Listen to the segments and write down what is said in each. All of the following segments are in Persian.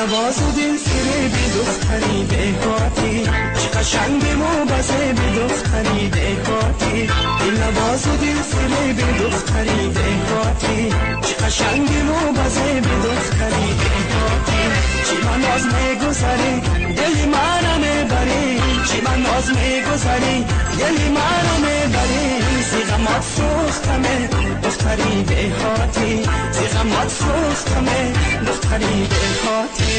نواز و دل فریبی دختری دهاتی، چه قشنگ موبزه بی دختری دهاتی. دل نواز و دل فریبی دختری دهاتی، چه قشنگ موبزه بی دختری دهاتی. چی من ناز میگذاری دلی منو میبری، چی من ناز میگذاری دلی منو میبری. زیغمات سوختمه دختری دهاتی، زیغمات سوختمه دختری دهاتی.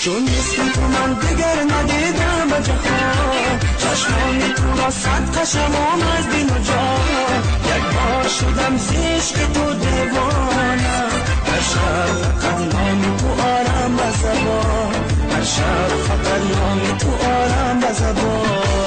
چون مثل تو من دیگر ندیدم به جهان، چشمانی تو را صد قشم آمد بین و جان. یک بار شدم زیش که تو دیوانه، هر شب فقط نام تو آرم به زبان، هر شب فقط نام تو آرم به زبان.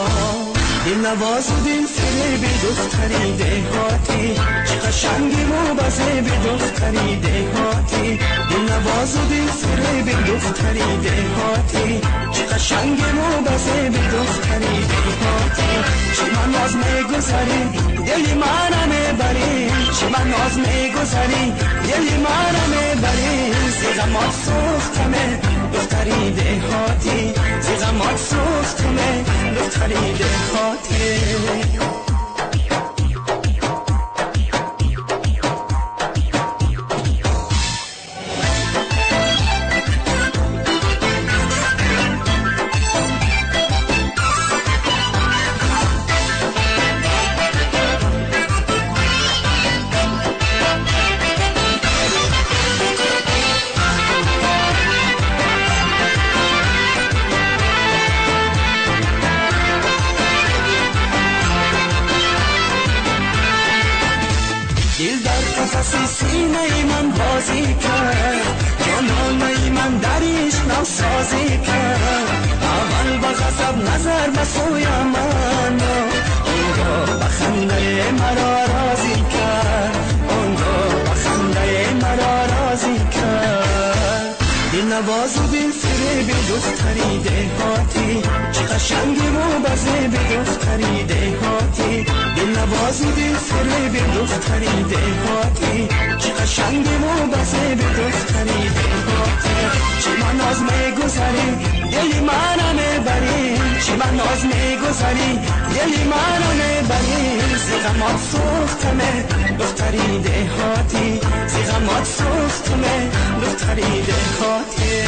دل نواز و دل فریبی دختری دهاتی، چه قشنگی موبزه بی دختری دهاتی. دل نواز و دل فریبی دختری دهاتی، چه قشنگی موبزه بی دختری دهاتی. چه من ناز میگذاری دلی منو میبری، چه من ناز میگذاری دلی منو میبری. زیغمات سوختمه دختری دهاتی، زیغمات سوختمه دختری دهاتی. دل در قفس سینه من بازی کرد، جانانه من درش نوسازی کرد. اول با غضب نظر به سوی من، اونگاه با خنده مرا راضی کرد، اونگاه با خنده مرا راضی کرد. دل نواز و دل فریبی دختری دهاتی، چه قشنگی موبزه بی دختری دهاتی. دل نواز و دل فریبی دختری دهاتی، چه قشنگی موبزه بی دختری دهاتی. چه من ناز میگذاری دلی منو میبری، چه من ناز میگذاری دلی منو میبری. زیغمات سوختمه دختری دهاتی، زیغمات سوختمه دختری دهاتی.